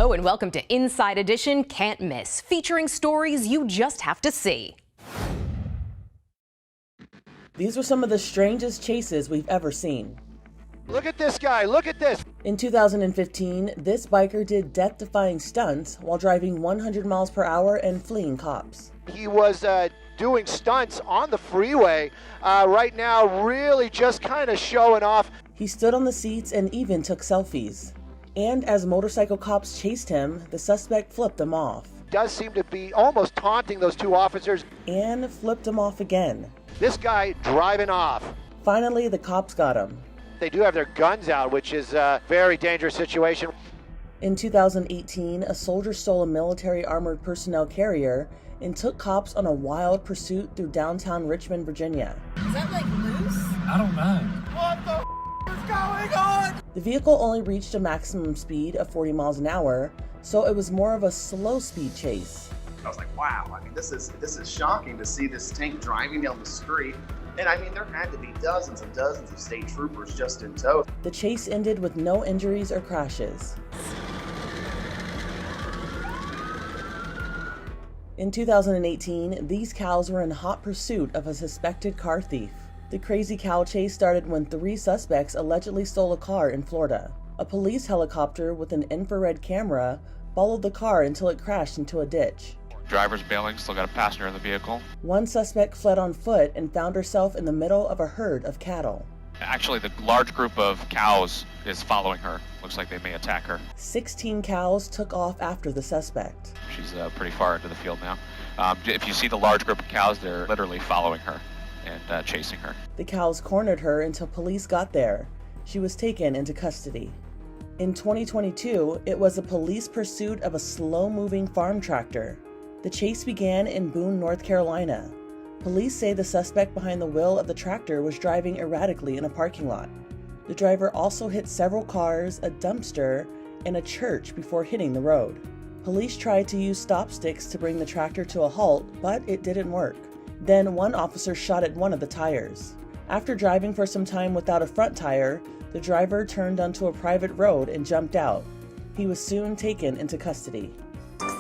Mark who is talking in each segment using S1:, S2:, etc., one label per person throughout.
S1: Hello and welcome to Inside Edition Can't Miss, featuring stories you just have to see.
S2: These were some of the strangest chases we've ever seen.
S3: Look at this guy, look at this!
S2: In 2015, this biker did death-defying stunts while driving 100 miles per hour and fleeing cops.
S3: He was doing stunts on the freeway right now, really just kind of showing off.
S2: He stood on the seats and even took selfies. And as motorcycle cops chased him, the suspect flipped them off.
S3: Does seem to be almost taunting those two officers.
S2: And flipped him off again.
S3: This guy driving off.
S2: Finally, the cops got him.
S3: They do have their guns out, which is a very dangerous situation.
S2: In 2018, a soldier stole a military armored personnel carrier and took cops on a wild pursuit through downtown Richmond, Virginia.
S4: Is that like loose?
S5: I don't know.
S3: What the is going on?
S2: The vehicle only reached a maximum speed of 40 miles an hour, so it was more of a slow speed chase.
S6: I was like, wow, I mean, this is shocking to see this tank driving down the street. And I mean, there had to be dozens and dozens of state troopers just in tow.
S2: The chase ended with no injuries or crashes. In 2018, these cows were in hot pursuit of a suspected car thief. The crazy cow chase started when 3 suspects allegedly stole a car in Florida. A police helicopter with an infrared camera followed the car until it crashed into a ditch.
S7: Driver's bailing, still got a passenger in the vehicle.
S2: One suspect fled on foot and found herself in the middle of a herd of cattle.
S7: Actually, the large group of cows is following her. Looks like they may attack her.
S2: 16 cows took off after the suspect.
S7: She's pretty far into the field now. If you see the large group of cows, they're literally following her and chasing her.
S2: The cows cornered her until police got there. She was taken into custody. In 2022, it was a police pursuit of a slow-moving farm tractor. The chase began in Boone, North Carolina. Police say the suspect behind the wheel of the tractor was driving erratically in a parking lot. The driver also hit several cars, a dumpster, and a church before hitting the road. Police tried to use stop sticks to bring the tractor to a halt, but it didn't work. Then one officer shot at one of the tires. After driving for some time without a front tire, the driver turned onto a private road and jumped out. He was soon taken into custody.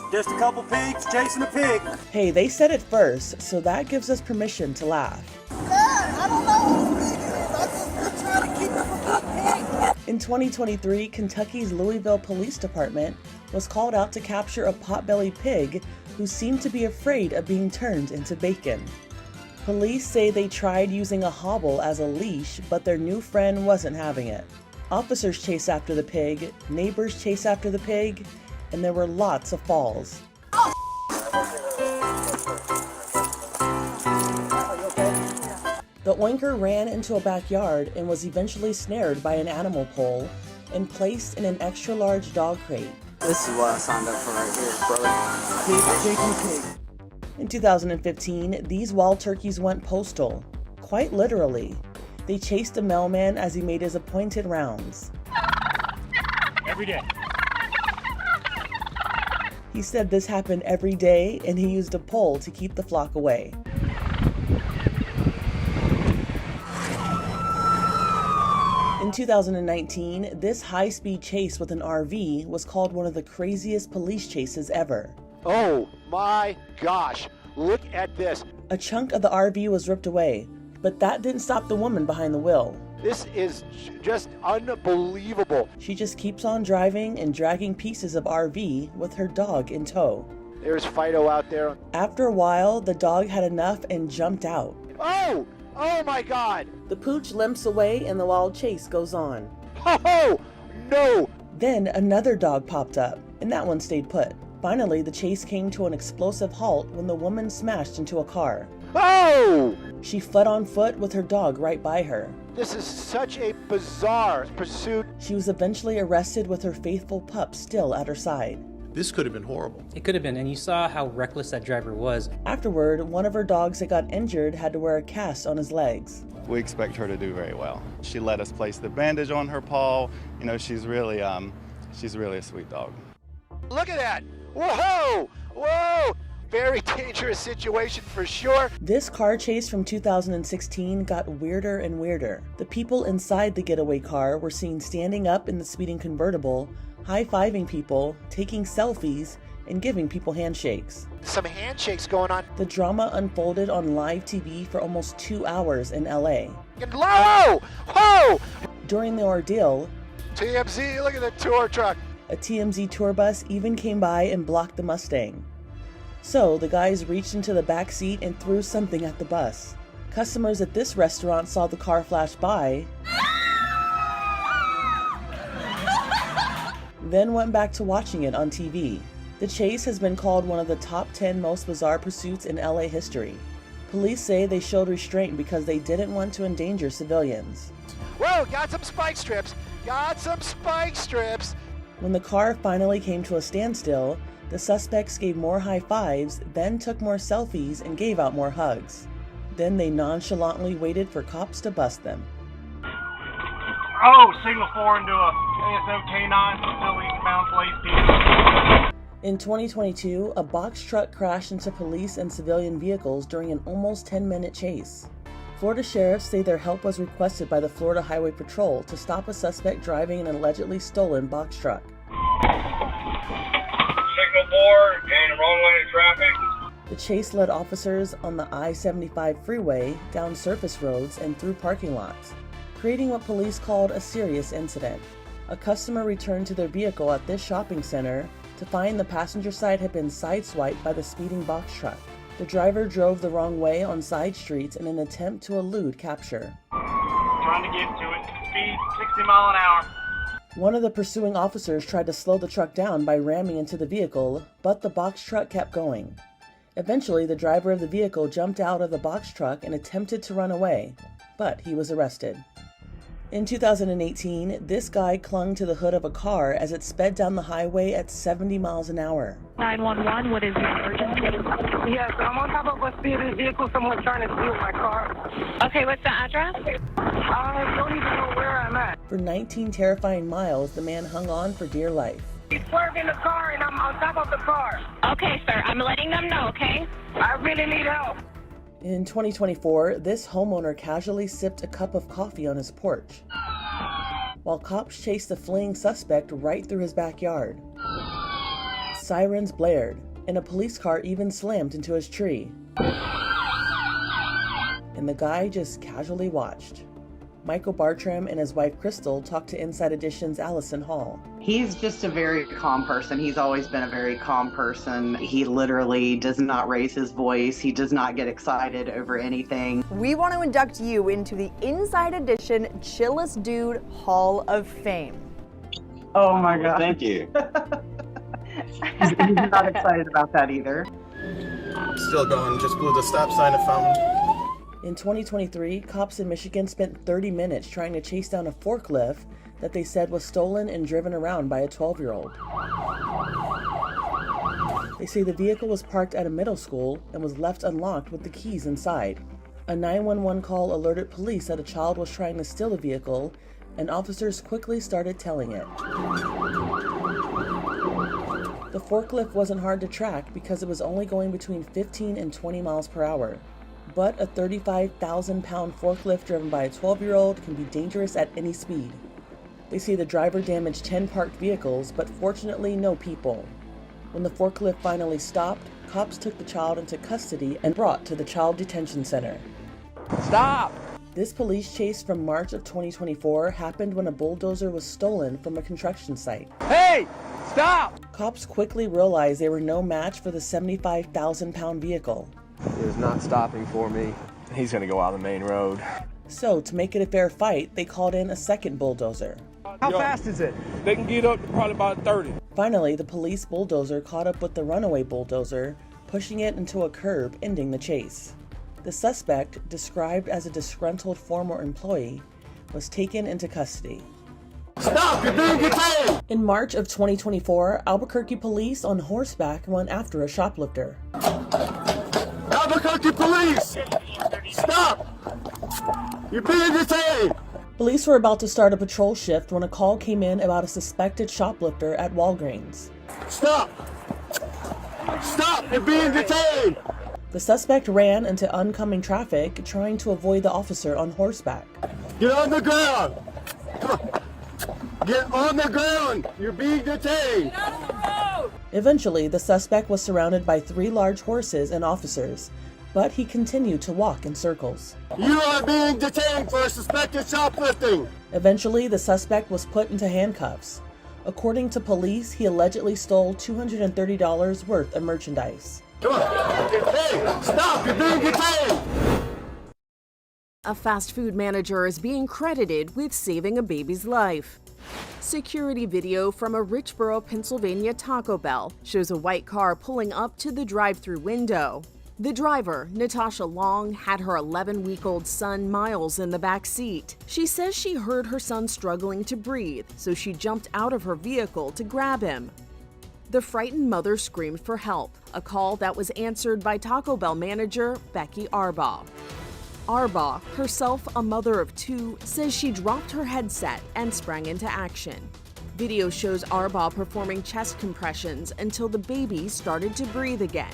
S8: Just a couple pigs chasing a pig.
S2: Hey, they said it first, so that gives us permission to laugh.
S4: I don't know. I'm just trying to keep it from being pig.
S2: In 2023, Kentucky's Louisville Police Department was called out to capture a potbelly pig who seemed to be afraid of being turned into bacon. Police say they tried using a hobble as a leash, but their new friend wasn't having it. Officers chase after the pig, neighbors chase after the pig, and there were lots of falls. The oinker ran into a backyard and was eventually snared by an animal pole and placed in an extra-large dog crate.
S8: This is what I signed up for right here, brother. Pig, chicken, pig.
S2: In 2015, these wild turkeys went postal, quite literally. They chased a mailman as he made his appointed rounds.
S5: Every day.
S2: He said this happened every day and he used a pole to keep the flock away. In 2019, this high-speed chase with an RV was called one of the craziest police chases ever.
S3: Oh my gosh, look at this.
S2: A chunk of the RV was ripped away, but that didn't stop the woman behind the wheel.
S3: This is just unbelievable.
S2: She just keeps on driving and dragging pieces of RV with her dog in tow.
S3: There's Fido out there.
S2: After a while, the dog had enough and jumped out.
S3: Oh! Oh my God!
S2: The pooch limps away and the wild chase goes on.
S3: Oh! No!
S2: Then another dog popped up, and that one stayed put. Finally, the chase came to an explosive halt when the woman smashed into a car.
S3: Oh!
S2: She fled on foot with her dog right by her.
S3: This is such a bizarre pursuit.
S2: She was eventually arrested with her faithful pup still at her side.
S9: This could have been horrible.
S10: It could have been, and you saw how reckless that driver was.
S2: Afterward, one of her dogs that got injured had to wear a cast on his legs.
S11: We expect her to do very well. She let us place the bandage on her paw. You know, she's really a sweet dog.
S3: Look at that! Whoa! Whoa! Very dangerous situation for sure.
S2: This car chase from 2016 got weirder and weirder. The people inside the getaway car were seen standing up in the speeding convertible, high-fiving people, taking selfies, and giving people handshakes.
S3: Some handshakes going on.
S2: The drama unfolded on live TV for almost 2 hours in LA.
S3: Whoa! Whoa!
S2: During the ordeal,
S3: TMZ, look at the tour truck.
S2: a TMZ tour bus even came by and blocked the Mustang. So the guys reached into the back seat and threw something at the bus. Customers at this restaurant saw the car flash by, then went back to watching it on TV. The chase has been called one of the top 10 most bizarre pursuits in LA history. Police say they showed restraint because they didn't want to endanger civilians.
S3: Whoa, got some spike strips. Got some spike strips.
S2: When the car finally came to a standstill, the suspects gave more high fives, then took more selfies and gave out more hugs. Then they nonchalantly waited for cops to bust them.
S5: Oh, signal 4 into a ASO K9 facility found place.
S2: In 2022, a box truck crashed into police and civilian vehicles during an almost 10-minute chase. Florida sheriffs say their help was requested by the Florida Highway Patrol to stop a suspect driving an allegedly stolen box truck.
S5: Signal 4 in wrong lane of traffic.
S2: The chase led officers on the I-75 freeway, down surface roads, and through parking lots, creating what police called a serious incident. A customer returned to their vehicle at this shopping center to find the passenger side had been sideswiped by the speeding box truck. The driver drove the wrong way on side streets in an attempt to elude capture.
S5: Trying to get to it. Speed 60 mile an hour.
S2: One of the pursuing officers tried to slow the truck down by ramming into the vehicle, but the box truck kept going. Eventually, the driver of the vehicle jumped out of the box truck and attempted to run away, but he was arrested. In 2018, this guy clung to the hood of a car as it sped down the highway at 70 miles an hour.
S9: 911, what is your emergency?
S12: Yes, I'm on top of a speeding vehicle. Someone's trying to steal my car.
S9: Okay, what's the address?
S12: I don't even know where I'm at.
S2: For 19 terrifying miles, the man hung on for dear life.
S12: He's swerving the car and I'm on top of the car.
S9: Okay, sir, I'm letting them know, okay?
S12: I really need help.
S2: In 2024, this homeowner casually sipped a cup of coffee on his porch, while cops chased the fleeing suspect right through his backyard. Sirens blared, and a police car even slammed into his tree. And the guy just casually watched. Michael Bartram and his wife Crystal talked to Inside Edition's Allison Hall.
S8: He's just a very calm person. He's always been a very calm person. He literally does not raise his voice. He does not get excited over anything.
S13: We want to induct you into the Inside Edition Chillest Dude Hall of Fame.
S8: Oh my God.
S14: Thank you.
S8: He's not excited about that either.
S15: Still going, just blew the stop sign at Fountain.
S2: In 2023, cops in Michigan spent 30 minutes trying to chase down a forklift that they said was stolen and driven around by a 12-year-old. They say the vehicle was parked at a middle school and was left unlocked with the keys inside. A 911 call alerted police that a child was trying to steal the vehicle, and officers quickly started tailing it. The forklift wasn't hard to track because it was only going between 15 and 20 miles per hour. But a 35,000-pound forklift driven by a 12-year-old can be dangerous at any speed. They say the driver damaged 10 parked vehicles, but fortunately no people. When the forklift finally stopped, cops took the child into custody and brought to the Child Detention Center.
S8: Stop!
S2: This police chase from March of 2024 happened when a bulldozer was stolen from a construction site.
S8: Hey! Stop!
S2: Cops quickly realized they were no match for the 75,000-pound vehicle.
S14: He is not stopping for me. He's going to go out on the main road.
S2: So, to make it a fair fight, they called in a second bulldozer.
S8: How fast is it?
S5: They can get up to probably about 30.
S2: Finally, the police bulldozer caught up with the runaway bulldozer, pushing it into a curb, ending the chase. The suspect, described as a disgruntled former employee, was taken into custody.
S15: Stop! You're being detained!
S2: In March of 2024, Albuquerque police on horseback went after a shoplifter.
S15: Albuquerque police! Stop! You're being detained!
S2: Police were about to start a patrol shift when a call came in about a suspected shoplifter at Walgreens.
S15: Stop!
S4: Stop! You're being detained!
S2: The suspect ran into oncoming traffic, trying to avoid the officer on horseback.
S4: Get on the ground! Come on. Get on the ground! You're being detained! Get out of the road!
S2: Eventually, the suspect was surrounded by 3 large horses and officers, but he continued to walk in circles.
S4: You are being detained for suspected shoplifting!
S2: Eventually, the suspect was put into handcuffs. According to police, he allegedly stole $230 worth of merchandise.
S4: Come on! Hey, stop! You're being detained!
S16: A fast food manager is being credited with saving a baby's life. Security video from a Richboro, Pennsylvania Taco Bell shows a white car pulling up to the drive-thru window. The driver, Natasha Long, had her 11-week-old son Miles in the back seat. She says she heard her son struggling to breathe, so she jumped out of her vehicle to grab him. The frightened mother screamed for help, a call that was answered by Taco Bell manager Becky Arbaugh. Arbaugh, herself a mother of 2, says she dropped her headset and sprang into action. Video shows Arbaugh performing chest compressions until the baby started to breathe again.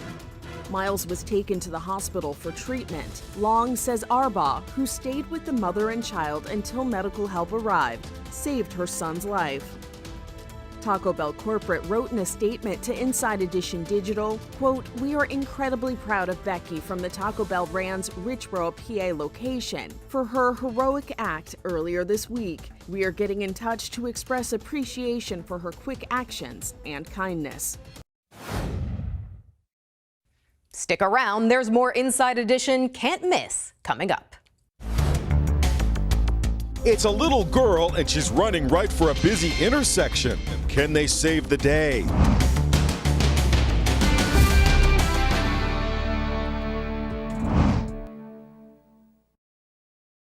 S16: Miles was taken to the hospital for treatment. Long says Arbaugh, who stayed with the mother and child until medical help arrived, saved her son's life. Taco Bell corporate wrote in a statement to Inside Edition Digital, quote, "We are incredibly proud of Becky from the Taco Bell brand's Richboro, PA location for her heroic act earlier this week. We are getting in touch to express appreciation for her quick actions and kindness."
S1: Stick around, there's more Inside Edition Can't Miss coming up.
S17: It's a little girl and she's running right for a busy intersection. Can they save the day?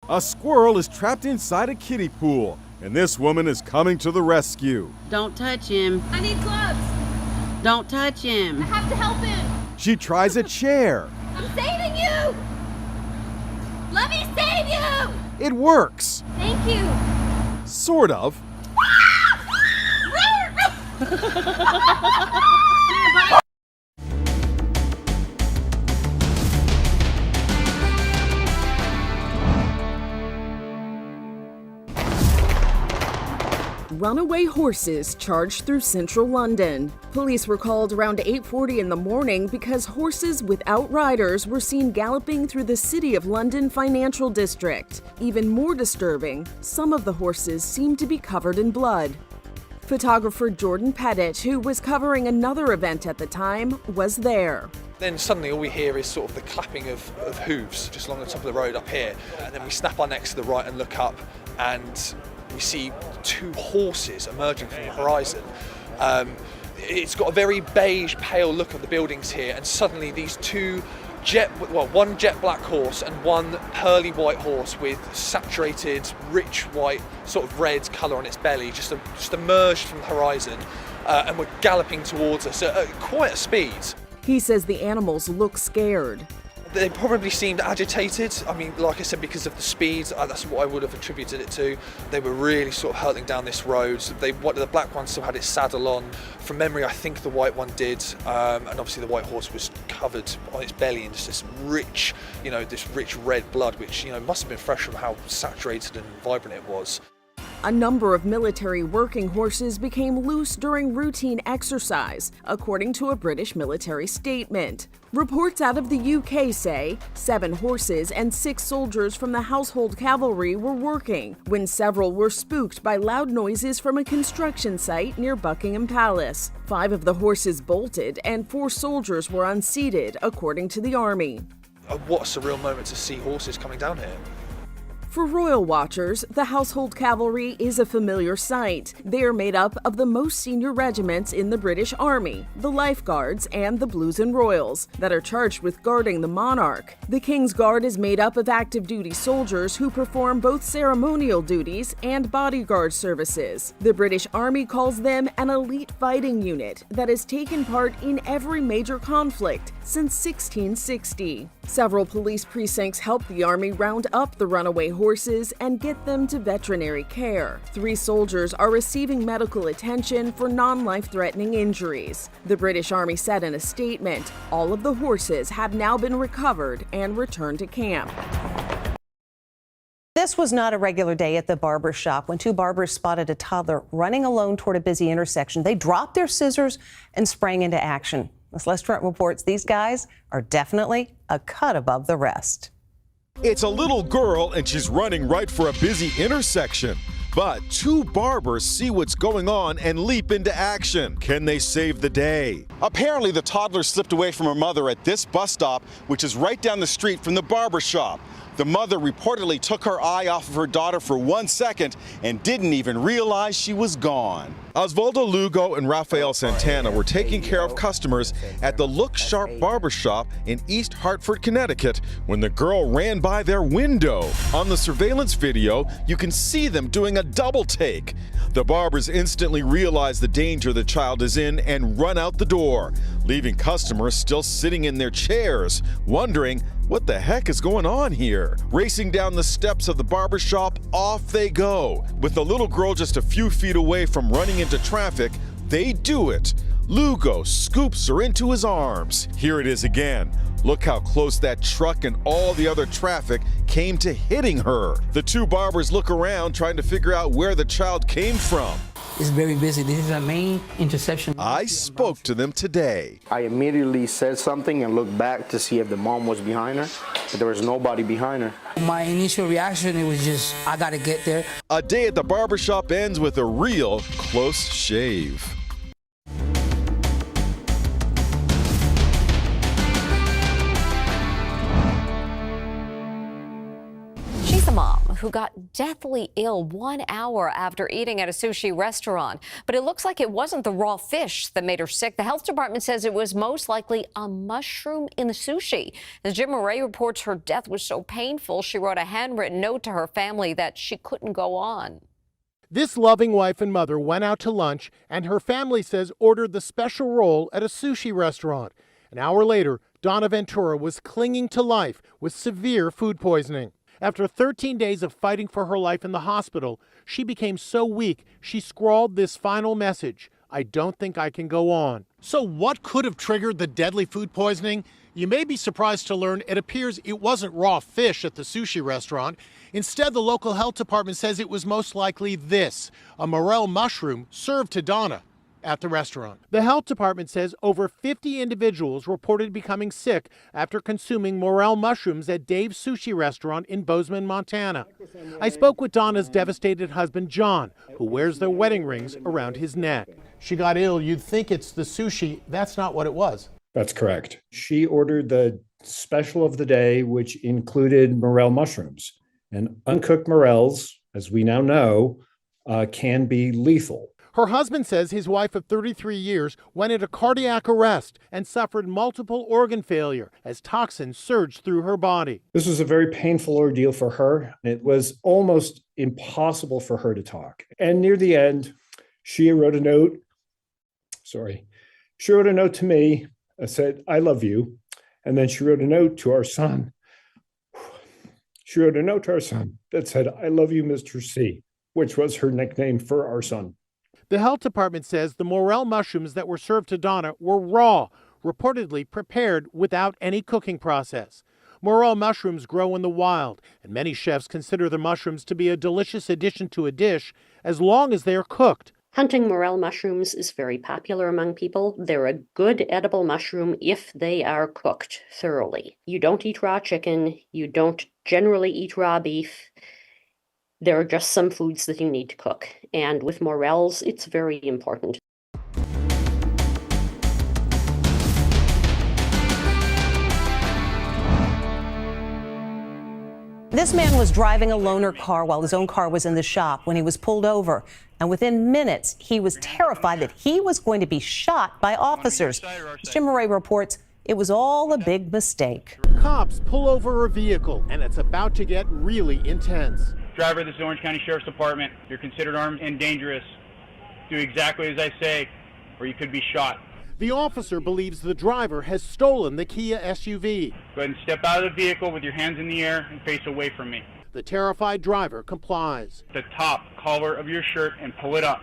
S17: A squirrel is trapped inside a kiddie pool, and this woman is coming to the rescue.
S18: Don't touch him.
S19: I need gloves.
S18: Don't touch him.
S19: I have to help him.
S17: She tries a chair.
S19: I'm saving you. Let me save you.
S17: It works.
S19: Thank you.
S17: Sort of.
S16: Runaway horses charged through central London. Police were called around 8:40 in the morning because horses without riders were seen galloping through the City of London financial district. Even more disturbing, some of the horses seemed to be covered in blood. Photographer Jordan Pettit, who was covering another event at the time, was there.
S20: Then suddenly all we hear is sort of the clapping of hooves just along the top of the road up here. And then we snap our necks to the right and look up, and we see 2 horses emerging from the horizon. It's got a very beige, pale look of the buildings here, and suddenly these 2 one jet black horse and one pearly white horse with saturated, rich white, sort of red colour on its belly just emerged from the horizon and were galloping towards us at quite a speed.
S16: He says the animals look scared.
S20: They probably seemed agitated. I mean, like I said, because of the speed, that's what I would have attributed it to. They were really sort of hurtling down this road. The black one still had its saddle on. From memory, I think the white one did. And obviously the white horse was covered on its belly in just this rich, this rich red blood, which, must have been fresh from how saturated and vibrant it was.
S16: A number of military working horses became loose during routine exercise, according to a British military statement. Reports out of the UK say 7 horses and 6 soldiers from the Household Cavalry were working when several were spooked by loud noises from a construction site near Buckingham Palace. 5 of the horses bolted and 4 soldiers were unseated, according to the army.
S20: What a surreal moment to see horses coming down here.
S16: For royal watchers, the Household Cavalry is a familiar sight. They are made up of the most senior regiments in the British Army, the Life Guards and the Blues and Royals, that are charged with guarding the monarch. The King's Guard is made up of active duty soldiers who perform both ceremonial duties and bodyguard services. The British Army calls them an elite fighting unit that has taken part in every major conflict since 1660. Several police precincts helped the Army round up the runaway horses and get them to veterinary care. 3 soldiers are receiving medical attention for non-life-threatening injuries. The British Army said in a statement, all of the horses have now been recovered and returned to camp.
S21: This was not a regular day at the barber shop when 2 barbers spotted a toddler running alone toward a busy intersection. They dropped their scissors and sprang into action. As Les Trent reports, these guys are definitely a cut above the rest.
S17: It's a little girl and she's running right for a busy intersection. But 2 barbers see what's going on and leap into action. Can they save the day?
S11: Apparently, the toddler slipped away from her mother at this bus stop, which is right down the street from the barber shop. The mother reportedly took her eye off of her daughter for 1 second and didn't even realize she was gone.
S17: Osvaldo Lugo and Rafael Santana were taking care of customers at the Look Sharp barbershop in East Hartford, Connecticut, when the girl ran by their window. On the surveillance video, you can see them doing a double take. The barbers instantly realize the danger the child is in and run out the door, leaving customers still sitting in their chairs, wondering what the heck is going on here. Racing down the steps of the barbershop, off they go. With the little girl just a few feet away from running into traffic, they do it. Lugo scoops her into his arms. Here it is again. Look how close that truck and all the other traffic came to hitting her. The 2 barbers look around trying to figure out where the child came from.
S22: It's very busy. This is our main intersection.
S17: I spoke to them today.
S14: I immediately said something and looked back to see if the mom was behind her, but there was nobody behind her.
S22: My initial reaction, it was just, I gotta get there.
S17: A day at the barbershop ends with a real close shave.
S1: She's a mom who got deathly ill 1 hour after eating at a sushi restaurant. But it looks like it wasn't the raw fish that made her sick. The health department says it was most likely a mushroom in the sushi. As Jim Murray reports, her death was so painful, she wrote a handwritten note to her family that she couldn't go on.
S23: This loving wife and mother went out to lunch, and her family says ordered the special roll at a sushi restaurant. An hour later, Donna Ventura was clinging to life with severe food poisoning. After 13 days of fighting for her life in the hospital, she became so weak, she scrawled this final message: I don't think I can go on. So what could have triggered the deadly food poisoning? You may be surprised to learn it appears it wasn't raw fish at the sushi restaurant. Instead, the local health department says it was most likely this, a morel mushroom served to Donna at the restaurant. The health department says over 50 individuals reported becoming sick after consuming morel mushrooms at Dave's Sushi Restaurant in Bozeman, Montana. I spoke with Donna's devastated husband, John, who wears their wedding rings around his neck. She got ill. You'd think it's the sushi. That's not what it was.
S24: That's correct. She ordered the special of the day, which included morel mushrooms. And uncooked morels, as we now know, can be lethal.
S23: Her husband says his wife of 33 years went into cardiac arrest and suffered multiple organ failure as toxins surged through her body.
S24: This was a very painful ordeal for her. It was almost impossible for her to talk. And near the end, she wrote a note. She wrote a note to me that said, I love you. And then she wrote a note to our son. She wrote a note to our son that said, I love you, Mr. C, which was her nickname for our son.
S23: The health department says the morel mushrooms that were served to Donna were raw, reportedly prepared without any cooking process. Morel mushrooms grow in the wild, and many chefs consider the mushrooms to be a delicious addition to a dish as long as they are cooked.
S25: Hunting morel mushrooms is very popular among people. They're a good edible mushroom if they are cooked thoroughly. You don't eat raw chicken. You don't generally eat raw beef. There are just some foods that you need to cook. And with morels, it's very important.
S21: This man was driving a loaner car while his own car was in the shop when he was pulled over. And within minutes, he was terrified that he was going to be shot by officers. As Jim Murray reports, it was all a big mistake.
S23: Cops pull over a vehicle, and it's about to get really intense.
S5: Driver, this is Orange County Sheriff's Department. You're considered armed and dangerous. Do exactly as I say, or you could be shot.
S23: The officer believes the driver has stolen the Kia SUV.
S5: Go ahead and step out of the vehicle with your hands in the air and face away from me.
S23: The terrified driver complies.
S5: The top collar of your shirt and pull it up.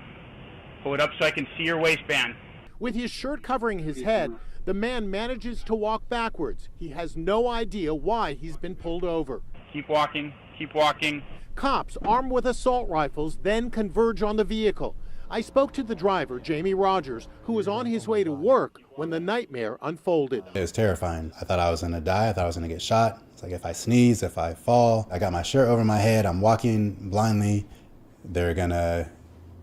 S5: Pull it up so I can see your waistband.
S23: With his shirt covering his head, the man manages to walk backwards. He has no idea why he's been pulled over.
S5: Keep walking, keep walking.
S23: Cops armed with assault rifles then converge on the vehicle. I spoke to the driver, Jamie Rogers, who was on his way to work when the nightmare unfolded.
S3: It was terrifying. I thought I was gonna die. I thought I was gonna get shot. It's like if I sneeze, if I fall, I got my shirt over my head, I'm walking blindly, they're gonna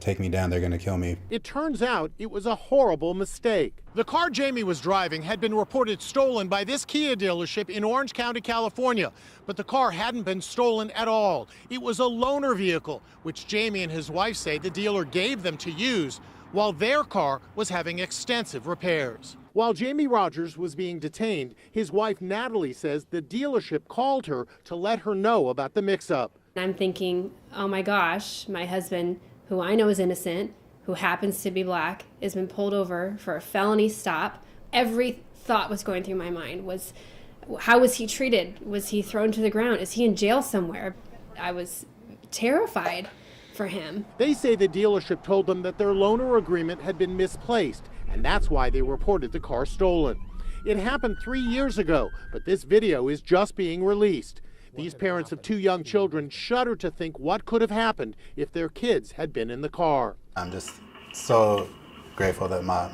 S3: take me down, they're gonna kill me.
S23: It turns out it was a horrible mistake. The car Jamie was driving had been reported stolen by this Kia dealership in Orange County, California, but the car hadn't been stolen at all. It was a loaner vehicle, which Jamie and his wife say the dealer gave them to use, while their car was having extensive repairs. While Jamie Rogers was being detained, his wife Natalee says the dealership called her to let her know about the mix-up.
S6: I'm thinking, oh my gosh, my husband, who I know is innocent, who happens to be black, has been pulled over for a felony stop. Every thought was going through my mind was, how was he treated? Was he thrown to the ground? Is he in jail somewhere? I was terrified for him.
S23: They say the dealership told them that their loaner agreement had been misplaced, and that's why they reported the car stolen. It happened 3 years ago, but this video is just being released. These parents of 2 young children shudder to think what could have happened if their kids had been in the car.
S3: I'm just so grateful that my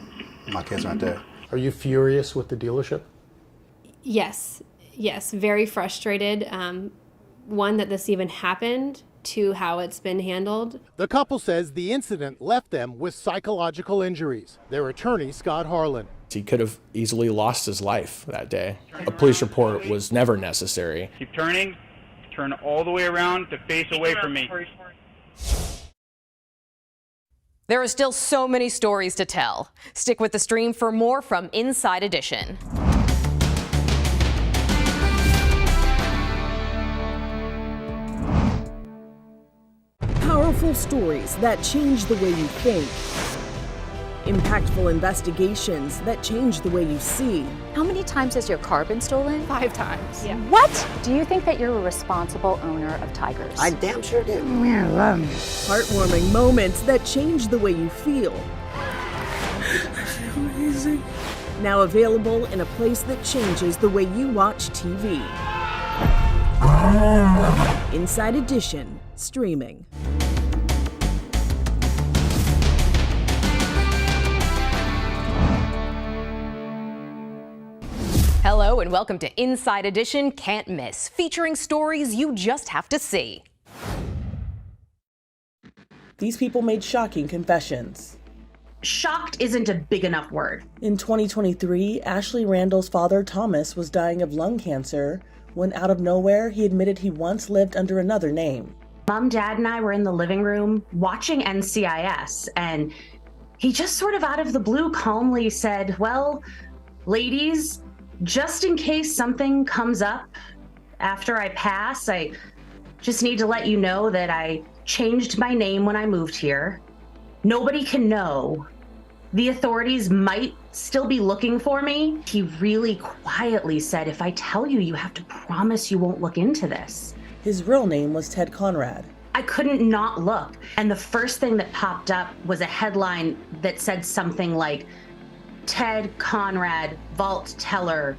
S3: kids weren't there.
S23: Are you furious with the dealership?
S6: Yes, very frustrated. One, that this even happened, 2, how it's been handled.
S23: The couple says the incident left them with psychological injuries. Their attorney, Scott Harlan.
S7: He could have easily lost his life that day. A police report was never necessary.
S5: Keep turning. Turn all the way around to face away from me.
S9: There are still so many stories to tell. Stick with the stream for more from Inside Edition.
S16: Powerful stories that change the way you think. Impactful investigations that change the way you see.
S10: How many times has your car been stolen?
S6: 5 times. Yeah.
S10: What? Do you think that you're a responsible owner of tigers?
S26: I damn sure do.
S16: Heartwarming moments that change the way you feel.
S26: I feel amazing.
S16: Now available in a place that changes the way you watch TV. Inside Edition, streaming.
S9: Hello and welcome to Inside Edition Can't Miss, featuring stories you just have to see.
S2: These people made shocking confessions.
S27: Shocked isn't a big enough word.
S2: In 2023, Ashley Randall's father, Thomas, was dying of lung cancer when out of nowhere, he admitted he once lived under another name.
S27: Mom, Dad, and I were in the living room watching NCIS, and he just sort of out of the blue calmly said, well, ladies, just in case something comes up after I pass, I just need to let you know that I changed my name when I moved here. Nobody can know. The authorities might still be looking for me. He really quietly said, if I tell you, you have to promise you won't look into this.
S2: His real name was Ted Conrad.
S27: I couldn't not look. And the first thing that popped up was a headline that said something like, Ted Conrad, vault teller,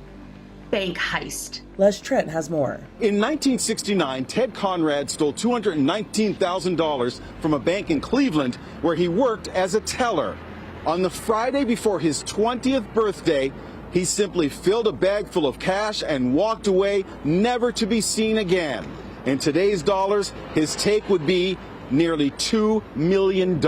S27: bank heist.
S2: Les Trent has more.
S11: In 1969, Ted Conrad stole $219,000 from a bank in Cleveland where he worked as a teller. On the Friday before his 20th birthday, he simply filled a bag full of cash and walked away, never to be seen again. In today's dollars, his take would be nearly $2 million.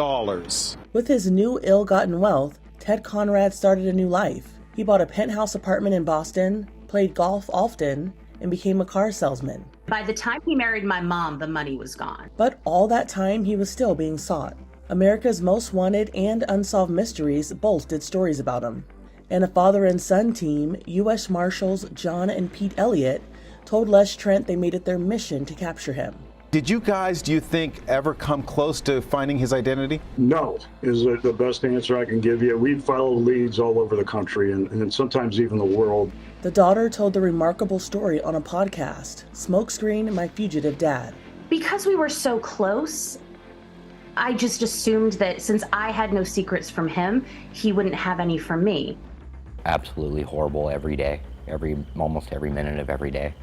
S2: With his new ill-gotten wealth, Ted Conrad started a new life. He bought a penthouse apartment in Boston, played golf often, and became a car salesman.
S27: By the time he married my mom, the money was gone.
S2: But all that time, he was still being sought. America's Most Wanted and Unsolved Mysteries both did stories about him. And a father and son team, U.S. Marshals John and Pete Elliott, told Les Trent they made it their mission to capture him.
S11: Did you guys, do you think, ever come close to finding his identity?
S4: No, is the best answer I can give you. We follow leads all over the country and sometimes even the world.
S2: The daughter told the remarkable story on a podcast, Smokescreen, My Fugitive Dad.
S27: Because we were so close, I just assumed that since I had no secrets from him, he wouldn't have any from me.
S8: Absolutely horrible every day. Almost every minute of every day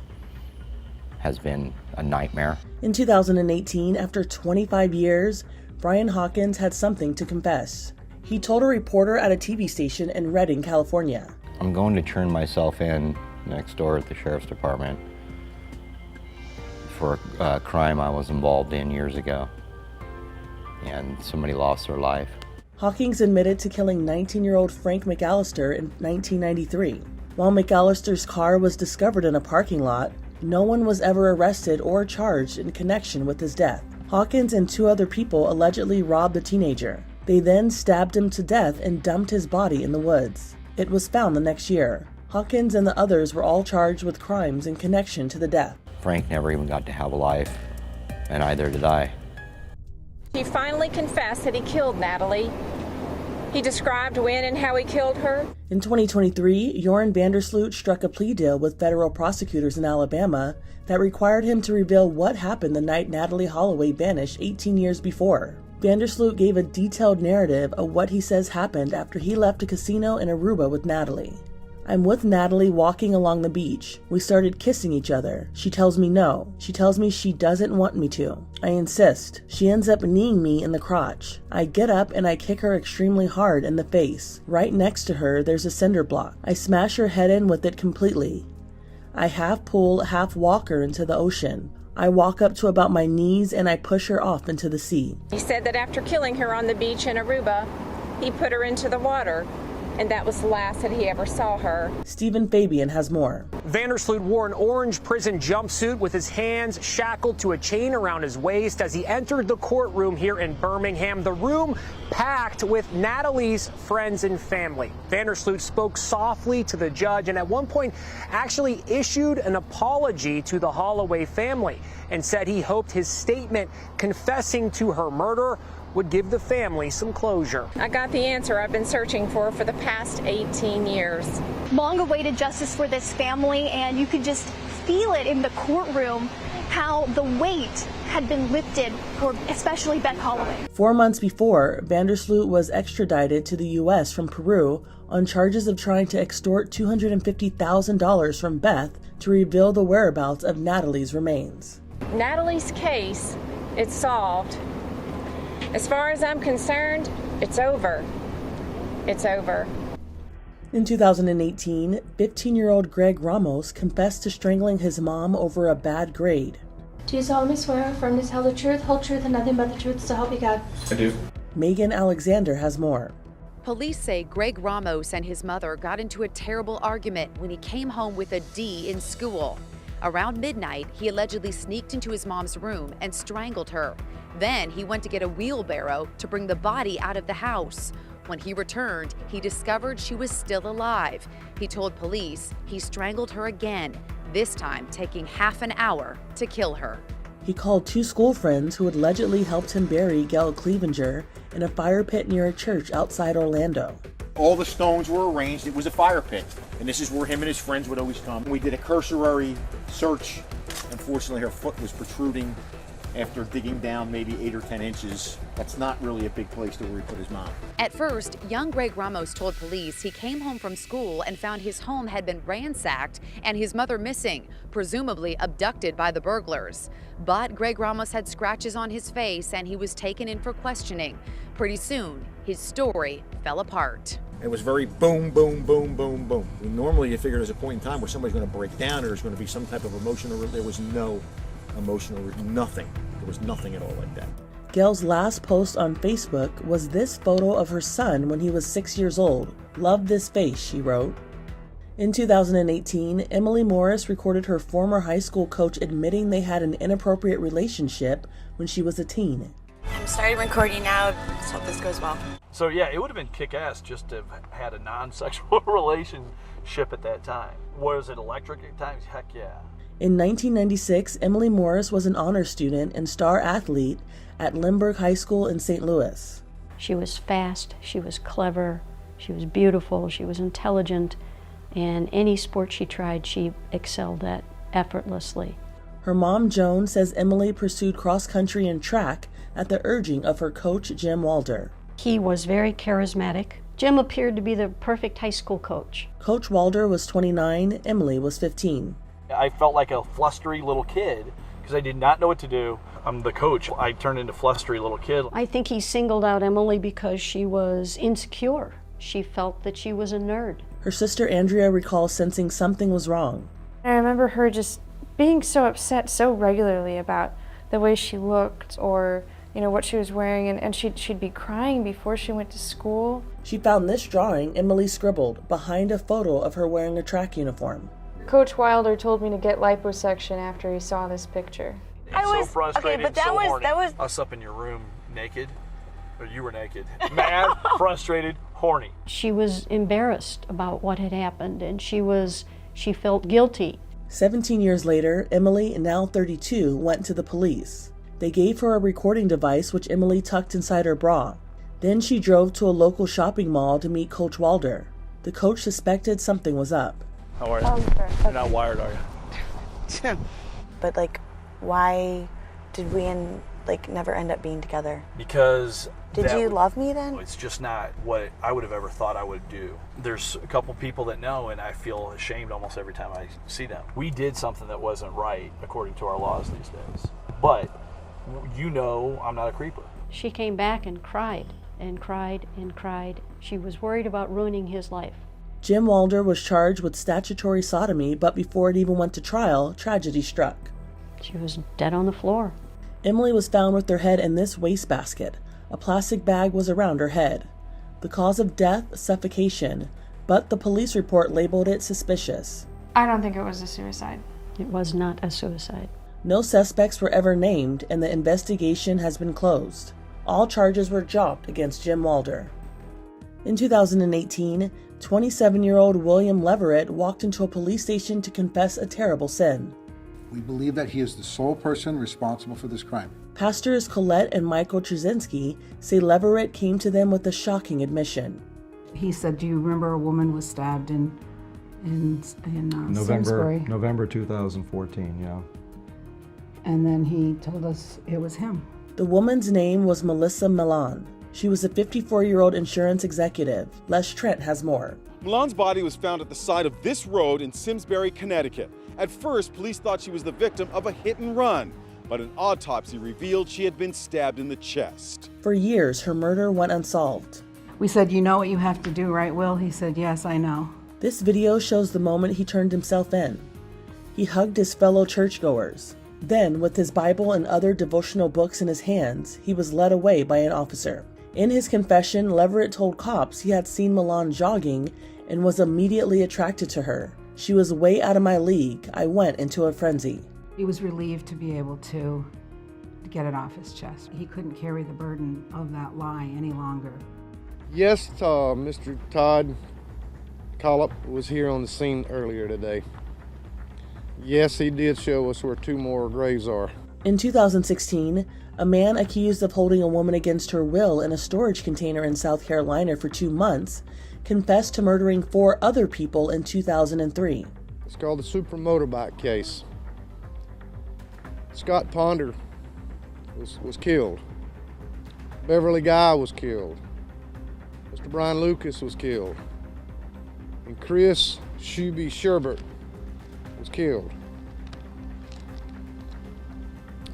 S8: has been a nightmare.
S2: In 2018, after 25 years, Brian Hawkins had something to confess. He told a reporter at a TV station in Redding, California.
S8: I'm going to turn myself in next door at the sheriff's department for a crime I was involved in years ago, and somebody lost their life.
S2: Hawkins admitted to killing 19-year-old Frank McAllister in 1993. While McAllister's car was discovered in a parking lot, no one was ever arrested or charged in connection with his death. Hawkins and 2 other people allegedly robbed the teenager. They then stabbed him to death and dumped his body in the woods. It was found the next year. Hawkins and the others were all charged with crimes in connection to the death.
S8: Frank never even got to have a life, and neither did I.
S12: He finally confessed that he killed Natalee. He described when and how he killed her.
S2: In 2023, Joran Vandersloot struck a plea deal with federal prosecutors in Alabama that required him to reveal what happened the night Natalee Holloway vanished 18 years before. Vandersloot gave a detailed narrative of what he says happened after he left a casino in Aruba with Natalee. I'm with Natalee walking along the beach. We started kissing each other. She tells me no. She tells me she doesn't want me to. I insist. She ends up kneeing me in the crotch. I get up and I kick her extremely hard in the face. Right next to her, there's a cinder block. I smash her head in with it completely. I half pull, half walk her into the ocean. I walk up to about my knees and I push her off into the sea.
S12: He said that after killing her on the beach in Aruba, he put her into the water, and that was the last that he ever saw her.
S2: Stephen Fabian has more.
S13: Vandersloot wore an orange prison jumpsuit with his hands shackled to a chain around his waist as he entered the courtroom here in Birmingham. The room packed with Natalee's friends and family. Vandersloot spoke softly to the judge and at one point actually issued an apology to the Holloway family and said he hoped his statement confessing to her murder would give the family some closure.
S12: I got the answer I've been searching for the past 18 years.
S15: Long-awaited justice for this family, and you could just feel it in the courtroom how the weight had been lifted for especially Beth Holloway.
S2: 4 months before, Vandersloot was extradited to the U.S. from Peru on charges of trying to extort $250,000 from Beth to reveal the whereabouts of Natalee's remains.
S12: Natalee's case, it's solved. As far as I'm concerned, it's over. It's over.
S2: In 2018, 15-year-old Greg Ramos confessed to strangling his mom over a bad grade.
S15: Do you solemnly swear or affirm to tell the truth, whole truth, and nothing but the truth, so help you God?
S18: I do.
S2: Megan Alexander has more.
S19: Police say Greg Ramos and his mother got into a terrible argument when he came home with a D in school. Around midnight, he allegedly sneaked into his mom's room and strangled her. Then he went to get a wheelbarrow to bring the body out of the house. When he returned, he discovered she was still alive. He told police he strangled her again, this time taking half an hour to kill her.
S2: He called 2 school friends who allegedly helped him bury Gail Clevenger in a fire pit near a church outside Orlando.
S28: All the stones were arranged. It was a fire pit, and this is where him and his friends would always come. We did a cursory search. Unfortunately, her foot was protruding after digging down maybe 8 or 10 inches. That's not really a big place to where he put his mom.
S19: At first, young Greg Ramos told police he came home from school and found his home had been ransacked and his mother missing, presumably abducted by the burglars. But Greg Ramos had scratches on his face and he was taken in for questioning. Pretty soon, his story fell apart.
S28: It was very boom, boom, boom, boom, boom. Normally you figure there's a point in time where somebody's going to break down or there's going to be some type of emotional. There was no emotional, nothing. There was nothing at all like that.
S2: Gail's last post on Facebook was this photo of her son when he was 6 years old. Love this face, she wrote. In 2018, Emily Morris recorded her former high school coach admitting they had an inappropriate relationship when she was a teen.
S29: I'm starting recording now. Let's hope this goes well.
S30: So yeah, it would have been kick-ass just to have had a non-sexual relationship at that time. Was it electric at times? Heck yeah.
S2: In 1996, Emily Morris was an honor student and star athlete at Lindbergh High School in St. Louis.
S1: She was fast, she was clever, she was beautiful, she was intelligent, and any sport she tried, she excelled at effortlessly.
S2: Her mom, Joan, says Emily pursued cross-country and track at the urging of her coach, Jim Walder.
S1: He was very charismatic. Jim appeared to be the perfect high school coach.
S2: Coach Walder was 29, Emily was 15.
S30: I felt like a flustery little kid because I did not know what to do. I'm the coach. I turned into a flustery little kid.
S1: I think he singled out Emily because she was insecure. She felt that she was a nerd.
S2: Her sister Andrea recalls sensing something was wrong.
S3: I remember her just being so upset so regularly about the way she looked or, what she was wearing, and she'd be crying before she went to school.
S2: She found this drawing Emily scribbled behind a photo of her wearing a track uniform.
S3: Coach Wilder told me to get liposuction after he saw this picture.
S30: I was so frustrated,
S29: okay, but that was
S30: us up in your room naked, or you were naked, mad, frustrated, horny.
S1: She was embarrassed about what had happened, and she felt guilty.
S2: 17 years later, Emily, now 32, went to the police. They gave her a recording device which Emily tucked inside her bra. Then she drove to a local shopping mall to meet Coach Walder. The coach suspected something was up.
S30: How are you? You're not wired, are you?
S29: But why did we never end up being together?
S30: Because
S29: did you love me then?
S30: It's just not what I would have ever thought I would do. There's a couple people that know, and I feel ashamed almost every time I see them. We did something that wasn't right according to our laws these days. But I'm not a creeper.
S1: She came back and cried and cried and cried. She was worried about ruining his life.
S2: Jim Walder was charged with statutory sodomy, but before it even went to trial, tragedy struck.
S1: She was dead on the floor.
S2: Emily was found with her head in this wastebasket. A plastic bag was around her head. The cause of death, suffocation, but the police report labeled it suspicious.
S3: I don't think it was a suicide.
S1: It was not a suicide.
S2: No suspects were ever named, and the investigation has been closed. All charges were dropped against Jim Walder. In 2018, 27-year-old William Leverett walked into a police station to confess a terrible sin.
S14: We believe that he is the sole person responsible for this crime.
S2: Pastors Colette and Michael Trzynski say Leverett came to them with a shocking admission.
S17: He said, "Do you remember a woman was stabbed in Simsbury?"
S18: November 2014, yeah.
S17: And then he told us it was him.
S2: The woman's name was Melissa Milan. She was a 54-year-old insurance executive. Les Trent has more.
S11: Milan's body was found at the side of this road in Simsbury, Connecticut. At first, police thought she was the victim of a hit and run, but an autopsy revealed she had been stabbed in the chest.
S2: For years, her murder went unsolved.
S17: We said, "You know what you have to do, right, Will?" He said, "Yes, I know."
S2: This video shows the moment he turned himself in. He hugged his fellow churchgoers. Then, with his Bible and other devotional books in his hands, he was led away by an officer. In his confession, Leverett told cops he had seen Milan jogging and was immediately attracted to her. She was way out of my league. I went into a frenzy.
S17: He was relieved to be able to get it off his chest. He couldn't carry the burden of that lie any longer.
S23: Yes, Mr. Todd Collop was here on the scene earlier today. Yes, he did show us where 2 more graves are.
S2: In 2016, a man accused of holding a woman against her will in a storage container in South Carolina for 2 months confessed to murdering 4 other people in 2003.
S23: It's called the Super Motorbike case. Scott Ponder was killed. Beverly Guy was killed. Mr. Brian Lucas was killed. And Chris Shuby Sherbert was killed.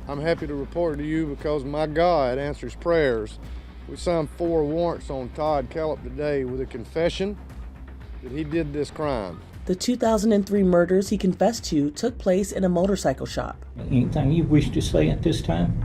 S23: I'm happy to report to you because my God answers prayers. We signed 4 warrants on Todd Kellop today with a confession that he did this crime.
S2: The 2003 murders he confessed to took place in a motorcycle shop.
S20: Anything you wish to say at this time?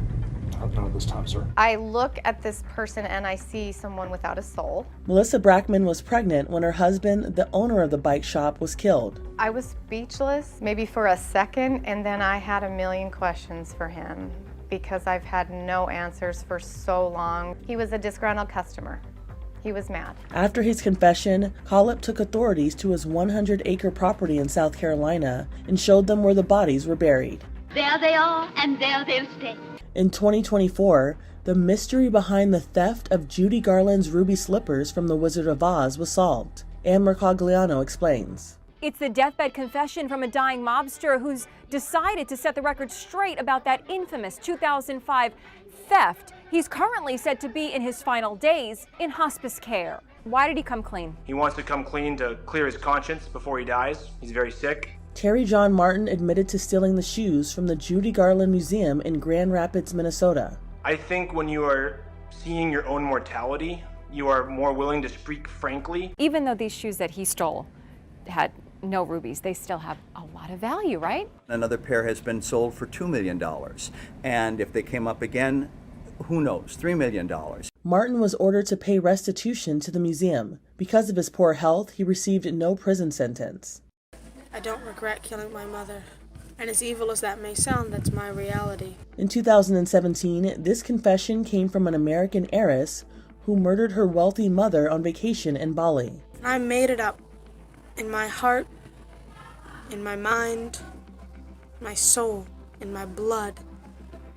S30: Not at this time, sir.
S21: I look at this person and I see someone without a soul.
S2: Melissa Brackman was pregnant when her husband, the owner of the bike shop, was killed.
S21: I was speechless, maybe for a second, and then I had a million questions for him because I've had no answers for so long. He was a disgruntled customer. He was mad.
S2: After his confession, Collip took authorities to his 100-acre property in South Carolina and showed them where the bodies were buried.
S5: There they are, and there they'll stay.
S2: In 2024, the mystery behind the theft of Judy Garland's ruby slippers from The Wizard of Oz was solved. Anne Mercogliano explains.
S6: It's the deathbed confession from a dying mobster who's decided to set the record straight about that infamous 2005 theft. He's currently said to be in his final days in hospice care. Why did he come clean?
S7: He wants to come clean to clear his conscience before he dies. He's very sick.
S2: Terry John Martin admitted to stealing the shoes from the Judy Garland Museum in Grand Rapids, Minnesota.
S7: I think when you are seeing your own mortality, you are more willing to speak frankly.
S6: Even though these shoes that he stole had no rubies, they still have a lot of value, right?
S9: Another pair has been sold for $2 million. And if they came up again, who knows, $3 million.
S2: Martin was ordered to pay restitution to the museum. Because of his poor health, he received no prison sentence.
S10: I don't regret killing my mother. And as evil as that may sound, that's my reality.
S2: In 2017, this confession came from an American heiress who murdered her wealthy mother on vacation in Bali.
S10: I made it up. In my heart, in my mind, my soul, in my blood,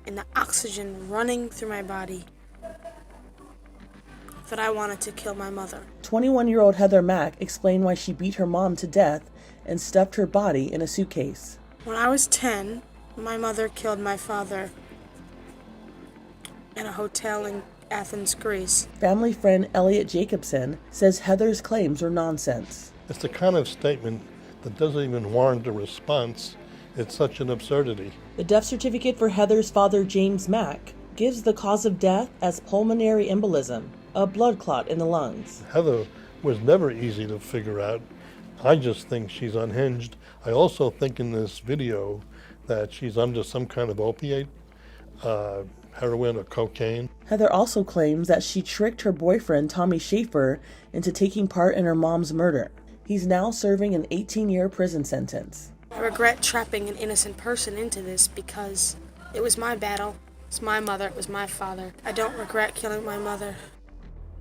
S10: in the oxygen running through my body, that I wanted to kill my mother.
S2: 21-year-old Heather Mack explained why she beat her mom to death and stuffed her body in a suitcase.
S10: When I was 10, my mother killed my father in a hotel in Athens, Greece.
S2: Family friend Elliot Jacobson says Heather's claims were nonsense.
S16: It's the kind of statement that doesn't even warrant a response. It's such an absurdity.
S2: The death certificate for Heather's father, James Mack, gives the cause of death as pulmonary embolism, a blood clot in the lungs.
S16: Heather was never easy to figure out. I just think she's unhinged. I also think in this video that she's under some kind of opiate, heroin or cocaine.
S2: Heather also claims that she tricked her boyfriend, Tommy Schaefer, into taking part in her mom's murder. He's now serving an 18-year prison sentence.
S10: I regret trapping an innocent person into this because it was my battle. It's my mother. It was my father. I don't regret killing my mother.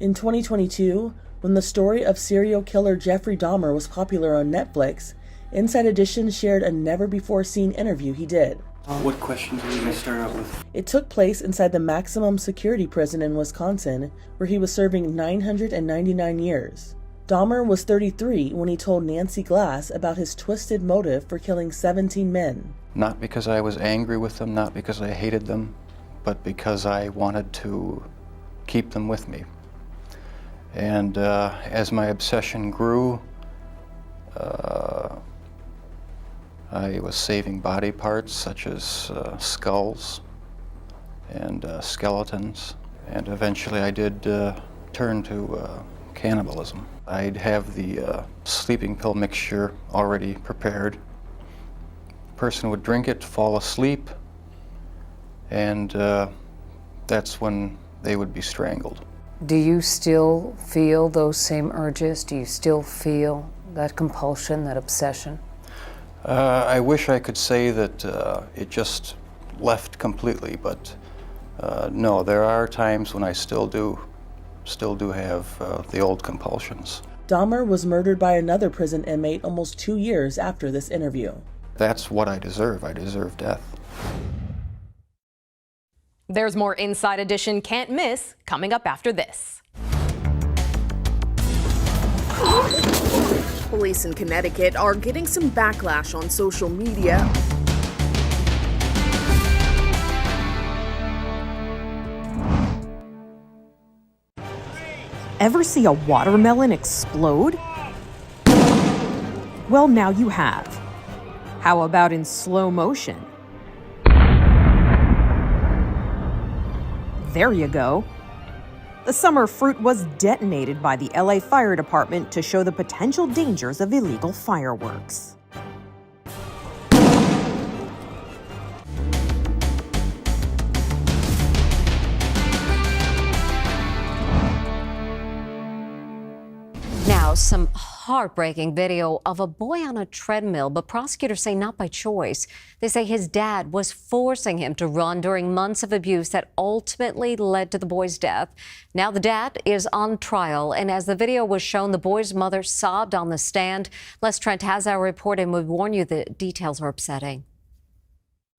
S2: In 2022, when the story of serial killer Jeffrey Dahmer was popular on Netflix, Inside Edition shared a never-before-seen interview he did.
S22: What questions are we going to start out with?
S2: It took place inside the maximum security prison in Wisconsin, where he was serving 999 years. Dahmer was 33 when he told Nancy Glass about his twisted motive for killing 17 men.
S24: Not because I was angry with them, not because I hated them, but because I wanted to keep them with me. And as my obsession grew, I was saving body parts such as skulls and skeletons, and eventually I did turn to cannibalism. I'd have the sleeping pill mixture already prepared. The person would drink it, fall asleep, and that's when they would be strangled.
S25: Do you still feel those same urges? Do you still feel that compulsion, that obsession?
S24: I wish I could say that it just left completely, but no, there are times when I still do have the old compulsions.
S2: Dahmer was murdered by another prison inmate almost 2 years after this interview.
S24: That's what I deserve. I deserve death.
S26: There's more Inside Edition can't miss coming up after this.
S31: Police in Connecticut are getting some backlash on social media.
S32: Ever see a watermelon explode? Well, now you have. How about in slow motion? There you go. The summer fruit was detonated by the LA Fire Department to show the potential dangers of illegal fireworks.
S19: Now,
S1: Now, some heartbreaking video of a boy on a treadmill, but prosecutors say not by choice. They say his dad was forcing him to run during months of abuse that ultimately led to the boy's death. Now the dad is on trial, and as the video was shown, the boy's mother sobbed on the stand. Les Trent has our report, and we warn you the details are upsetting.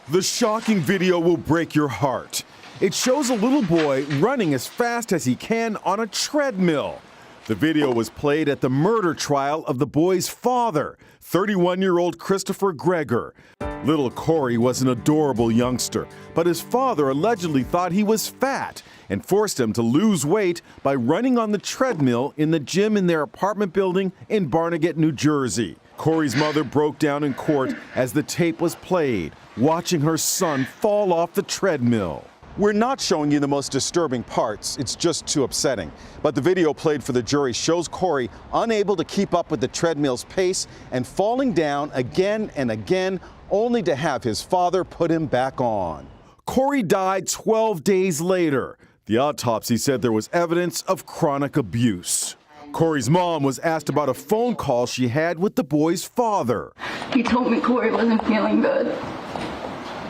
S11: The shocking video will break your heart. It shows a little boy running as fast as he can on a treadmill. The video was played at the murder trial of the boy's father, 31-year-old Christopher Gregor. Little Corey was an adorable youngster, but his father allegedly thought he was fat and forced him to lose weight by running on the treadmill in the gym in their apartment building in Barnegat, New Jersey. Corey's mother broke down in court as the tape was played, watching her son fall off the treadmill. We're not showing you the most disturbing parts, it's just too upsetting. But the video played for the jury shows Corey unable to keep up with the treadmill's pace and falling down again and again, only to have his father put him back on. Corey died 12 days later. The autopsy said there was evidence of chronic abuse. Corey's mom was asked about a phone call she had with the boy's father.
S3: He told me Corey wasn't feeling good.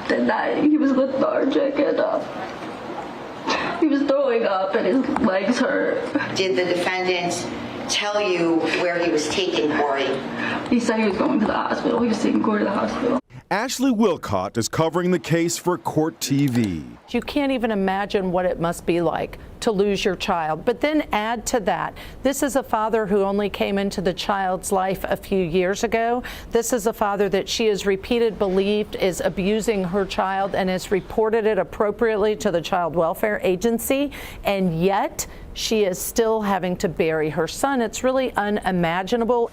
S3: That he was lethargic and he was throwing up and his legs hurt.
S4: Did the defendant tell you where he was taking Corey?
S3: He said he was going to the hospital. He was taking Corey to the hospital.
S11: Ashley Wilcott is covering the case for Court TV.
S8: You can't even imagine what it must be like to lose your child. But then add to that, this is a father who only came into the child's life a few years ago. This is a father that she has believed is abusing her child and has reported it appropriately to the Child Welfare Agency. And yet she is still having to bury her son. It's really unimaginable.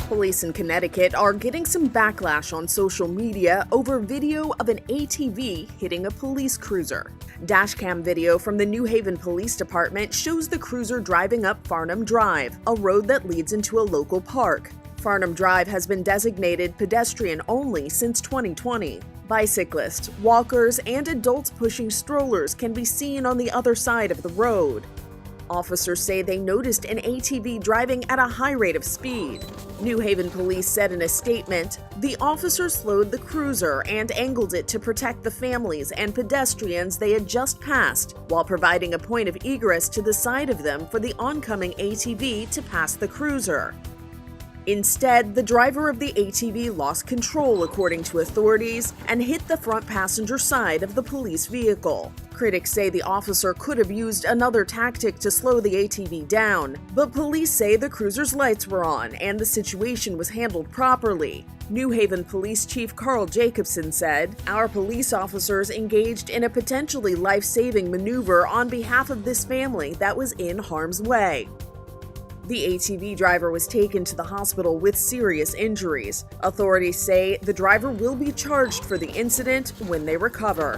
S31: Police in Connecticut are getting some backlash on social media over video of an ATV hitting a police cruiser. Dashcam video from the New Haven Police Department shows the cruiser driving up Farnham Drive, a road that leads into a local park. Farnham Drive has been designated pedestrian only since 2020. Bicyclists, walkers, and adults pushing strollers can be seen on the other side of the road. Officers say they noticed an ATV driving at a high rate of speed. New Haven police said in a statement, the officer slowed the cruiser and angled it to protect the families and pedestrians they had just passed, while providing a point of egress to the side of them for the oncoming ATV to pass the cruiser. Instead, the driver of the ATV lost control, according to authorities, and hit the front passenger side of the police vehicle. Critics say the officer could have used another tactic to slow the ATV down, but police say the cruiser's lights were on and the situation was handled properly. New Haven Police Chief Carl Jacobson said, "Our police officers engaged in a potentially life-saving maneuver on behalf of this family that was in harm's way." The ATV driver was taken to the hospital with serious injuries. Authorities say the driver will be charged for the incident when they recover.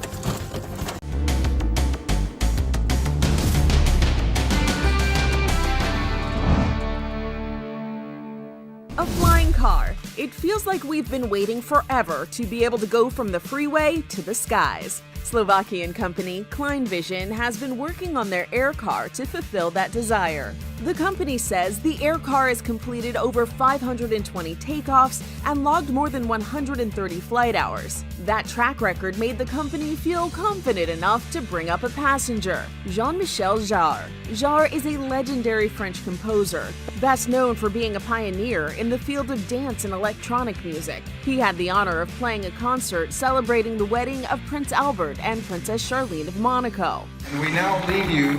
S31: A flying car. It feels like we've been waiting forever to be able to go from the freeway to the skies. Slovakian company Klein Vision has been working on their air car to fulfill that desire. The company says the air car has completed over 520 takeoffs and logged more than 130 flight hours. That track record made the company feel confident enough to bring up a passenger, Jean-Michel Jarre. Jarre is a legendary French composer, best known for being a pioneer in the field of dance and electronic music. He had the honor of playing a concert celebrating the wedding of Prince Albert and Princess Charlene of Monaco.
S12: And we now leave you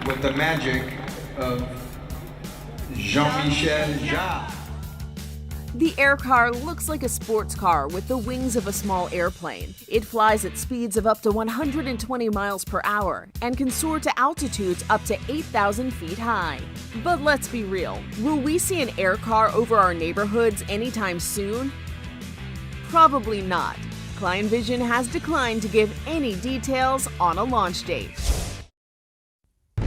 S12: with the magic of Jean-Michel Jarre.
S31: The air car looks like a sports car with the wings of a small airplane. It flies at speeds of up to 120 miles per hour and can soar to altitudes up to 8,000 feet high. But let's be real, will we see an air car over our neighborhoods anytime soon? Probably not. Klein Vision has declined to give any details on a launch date.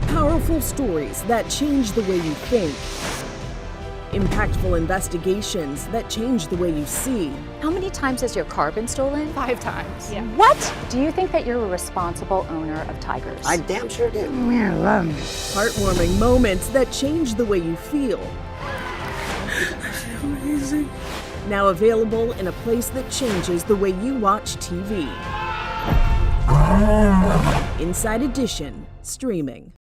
S31: Powerful stories that change the way you think. Impactful investigations that change the way you see.
S13: How many times has your car been stolen?
S14: 5 times.
S13: Yeah. What? Do you think that you're a responsible owner of tigers?
S14: I damn sure do.
S31: Heartwarming moments that change the way you feel.
S10: Amazing.
S31: Now available in a place that changes the way you watch TV. Inside Edition, streaming.